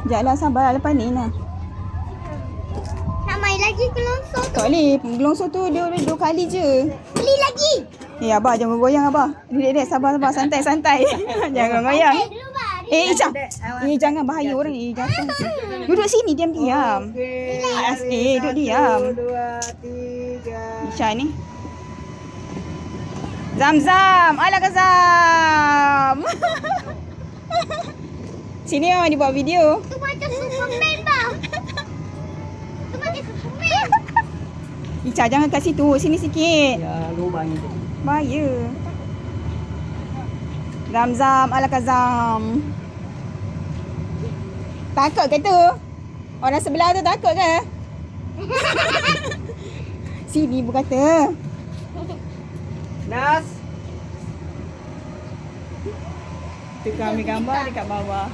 Sekejap lah, sabar lepas ni lah. Nak main lagi gelongso tu. Tak boleh, gelongso tu dia 2 kali je. Beli lagi. Abah jangan goyang abah. Dek, sabar, santai. Jangan goyang. Dulu bah. Ica. Jangan bahaya orang. Jatuh. Duduk sini diam-diam. Duduk diam. 1, 2, 3. Ica ni. Zam. Alah ke Zam. Sini dia buat video. Tu macam Superman bah. Tu macam Superman. Ica jangan kat situ. Sini sikit. Ya, lubang itu. Bahaya. Zam. Alah ke Zam. Takut ke tu? Orang sebelah tu takut ke? Sini ibu kata. Nas. Tukar ambil gambar dekat bawah.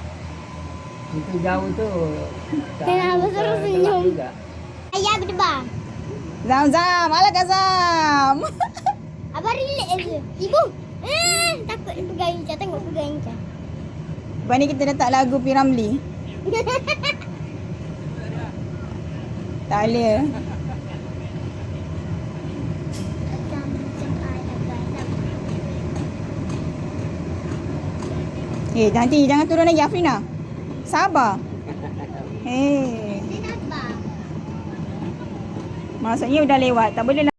Itu jauh tu. Kenapa suruh senyum? Juga. Ayah berdebah. Zam. Alah ke Zam. Abang relax je. Ibu. Takut dia pegang Inca. Tengok pegang Inca. Lepas ni kita letak lagu P. Ramlee. Tak boleh. Nanti jangan turun lagi Afrina. Sabar. Dia nampak. Maksudnya dah lewat. Tak boleh